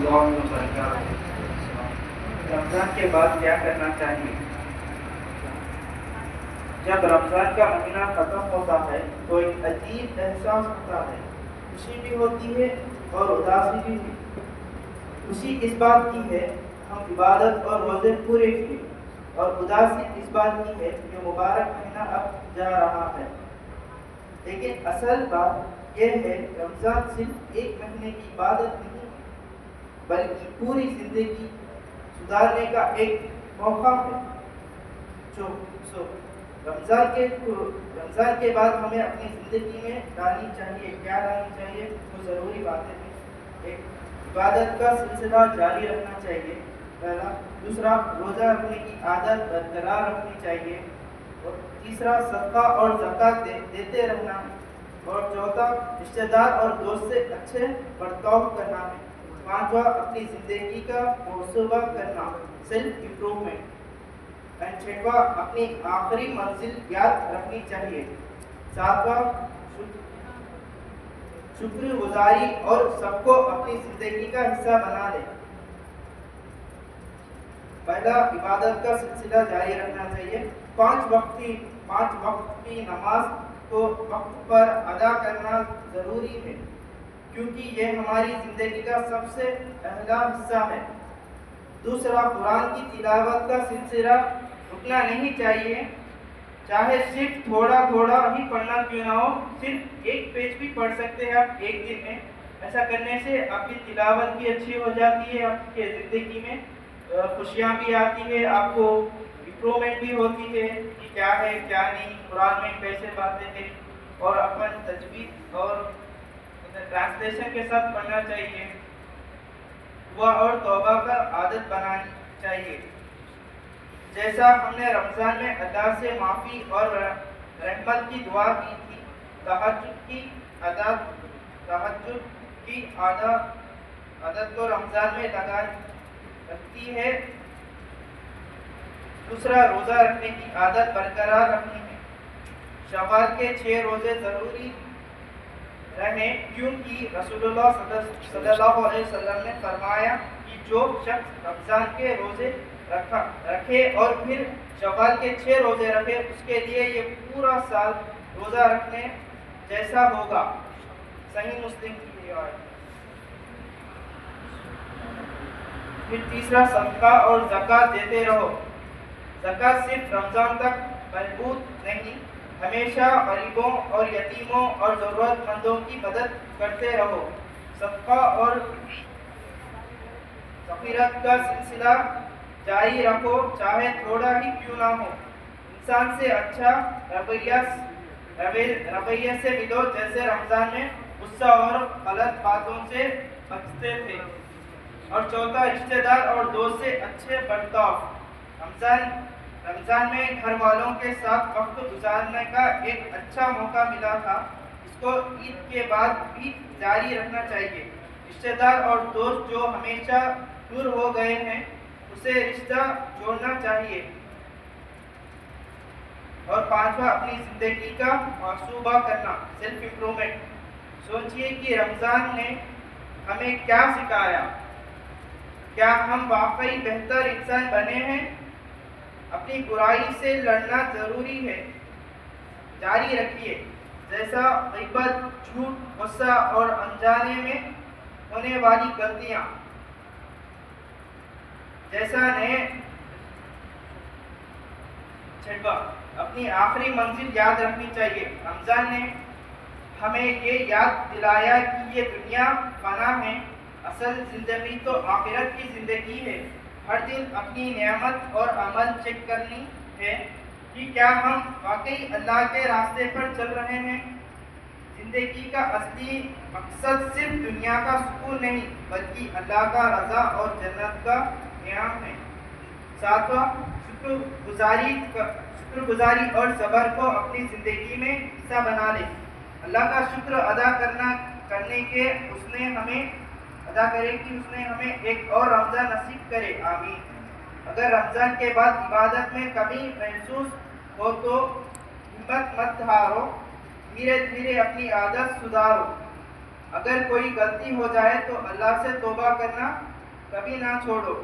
اللہ وبرکاتہ۔ رمضان کے بعد کیا کرنا چاہیے؟ جب رمضان کا مہینہ ختم ہوتا ہے تو ایک عجیب احساس ہوتا ہے، خوشی بھی ہوتی ہے اور اداسی بھی۔ خوشی اس بات کی ہے ہم عبادت اور روزے پورے کیے، اور اداسی اس بات کی ہے کہ مبارک مہینہ اب جا رہا ہے۔ لیکن اصل بات یہ ہے رمضان صرف ایک مہینے کی عبادت نہیں بلکہ پوری زندگی سدھارنے کا ایک موقع ہے۔ رمضان کے بعد ہمیں اپنی زندگی میں لانی چاہیے، کیا لانی چاہیے؟ وہ ضروری باتیں ہیں۔ ایک، عبادت کا سلسلہ جاری رکھنا چاہیے، پہلا۔ دوسرا، روزہ رکھنے کی عادت برقرار رکھنی چاہیے، اور تیسرا، صدقہ اور زکوٰۃ دیتے رہنا، اور چوتھا، رشتہ دار اور دوست سے اچھے برتاؤ کرنا ہے، پانچواں، اپنی زندگی کا محاسبہ کرنا، سیلف امپروومنٹ، اینڈ چھٹواں، اپنی آخری منزل یاد رکھنی چاہیے، ساتواں، شکر گزاری اور سب کو اپنی زندگی کا حصہ بنا لے۔ پہلا، عبادت کا سلسلہ جاری رکھنا چاہیے۔ 5 وقت کی نماز کو وقت پر ادا کرنا ضروری ہے، کیونکہ یہ ہماری زندگی کا سب سے اہم حصہ ہے۔ دوسرا، قرآن کی تلاوت کا سلسلہ رکنا نہیں چاہیے، چاہے صرف تھوڑا ہی پڑھنا کیوں نہ ہو، صرف 1 پیج بھی پڑھ سکتے ہیں آپ ایک دن میں۔ ایسا کرنے سے آپ کی تلاوت بھی اچھی ہو جاتی ہے، آپ کی زندگی میں خوشیاں بھی آتی ہے، آپ کو امپروومنٹ بھی ہوتی ہے کہ کیا ہے کیا نہیں، قرآن میں کیسے باتیں ہیں، اور اپن تجوید اور ٹرانسلیشن کے ساتھ پڑھنا چاہیے۔ دعا اور توبہ کا عادت بنانی چاہیے، جیسا ہم نے رمضان میں اللہ سے معافی اور رحمت کی دعا کی تھی۔ تہجد کی عادت کو رمضان میں رکھتی ہے۔ دوسرا، روزہ رکھنے کی عادت برقرار رکھنی ہے۔ شوال کے 6 روزے ضروری رہیں، کیونکہ رسول اللہ صلی اللہ علیہ وسلم نے فرمایا کہ جو شخص رمضان کے روزے رکھے اور پھر شوال کے 6 روزے رکھے، اس کے لیے یہ پورا سال روزہ رکھنے جیسا ہوگا۔ صحیح مسلم کی روایت۔ پھر تیسرا، صدقہ اور زکوٰۃ دیتے رہو۔ زکوٰۃ صرف رمضان تک محدود نہیں، ہمیشہ غریبوں اور یتیموں اور ضرورت مندوں کی مدد کرتے رہو۔ صدقہ اور مغفرت کا سلسلہ جاری رکھو، چاہے تھوڑا ہی کیوں نہ ہو۔ انسان سے اچھا رویے سے ملو، جیسے رمضان میں غصہ اور غلط باتوں سے بچتے تھے۔ اور چوتھا، رشتہ دار اور دوست سے اچھے برتاؤ۔ رمضان میں گھر والوں کے ساتھ وقت گزارنے کا ایک اچھا موقع ملا تھا، اس کو عید کے بعد بھی جاری رکھنا چاہیے۔ رشتہ دار اور دوست جو ہمیشہ دور ہو گئے ہیں، اسے رشتہ جوڑنا چاہیے۔ اور پانچواں، اپنی زندگی کا محاسبہ کرنا، سیلف امپروومنٹ۔ سوچئے کہ رمضان نے ہمیں کیا سکھایا، کیا ہم واقعی بہتر انسان بنے ہیں؟ اپنی برائی سے لڑنا ضروری ہے، جاری رکھیے، جیسا غیبت، جھوٹ، غصہ اور انجانے میں ہونے والی غلطیاں، جیسا نئے چھٹوا، اپنی آخری منزل یاد رکھنی چاہیے۔ رمضان نے ہمیں یہ یاد دلایا کہ یہ دنیا فنا ہے، اصل زندگی تو آخرت کی زندگی ہے۔ ہر دن اپنی نعمت اور عمل چیک کرنی ہے کہ کیا ہم واقعی اللہ کے راستے پر چل رہے ہیں۔ زندگی کا اصلی مقصد صرف دنیا کا سکون نہیں، بلکہ اللہ کا رضا اور جنت کا قیام ہے۔ ساتواں، شکر گزاری اور صبر کو اپنی زندگی میں حصہ بنا لیں۔ اللہ کا شکر ادا کرنے کے اس نے ہمیں ایک اور رمضان نصیب کرے، آمین۔ اگر رمضان کے بعد عبادت میں کمی محسوس ہو تو ہمت مت ہارو، دھیرے دھیرے اپنی عادت سدھارو۔ اگر کوئی غلطی ہو جائے تو اللہ سے توبہ کرنا کبھی نہ چھوڑو.